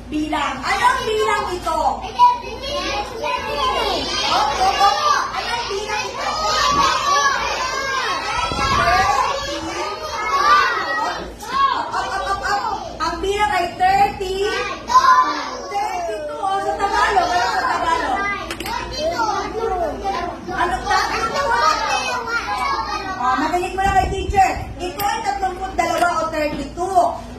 bilang. Anong bilang ito? Anong bilang ito? Ang bilang ay 30. 32. O, sa Tagalog. Ano sa Tagalog? Ano ka? Makinig mo na kay teacher. Ito ay 32 o 32.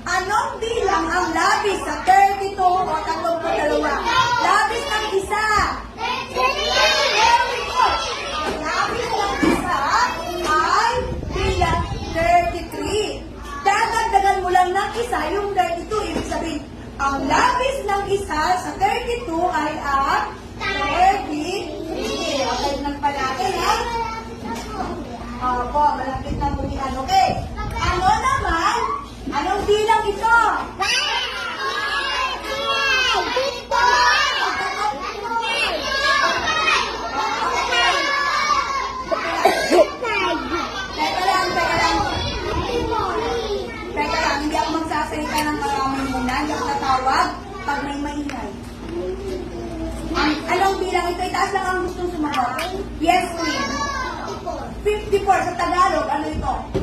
Anong bilang ang labis sa 32 o 32? Labis ng isa. Very good. Ang labis ng isa ay bilang 33. Dadagdagan mo lang ng isa yung 32. Ibig sabihin, ang labis ng isa sa 32 ay ang 33. Okay, nagpalagay ha? Opo, malapit na bumihan. Okay. Ano naman? Anong bilang ito? Teka lang. Hindi ako magsasalita ng marami muna. Hindi ako tatawag pag may maingay. Anong bilang ito? Itaas lang ang gustong sumagot. Yes, Queen. 54 sa Tagalog. Ano ito?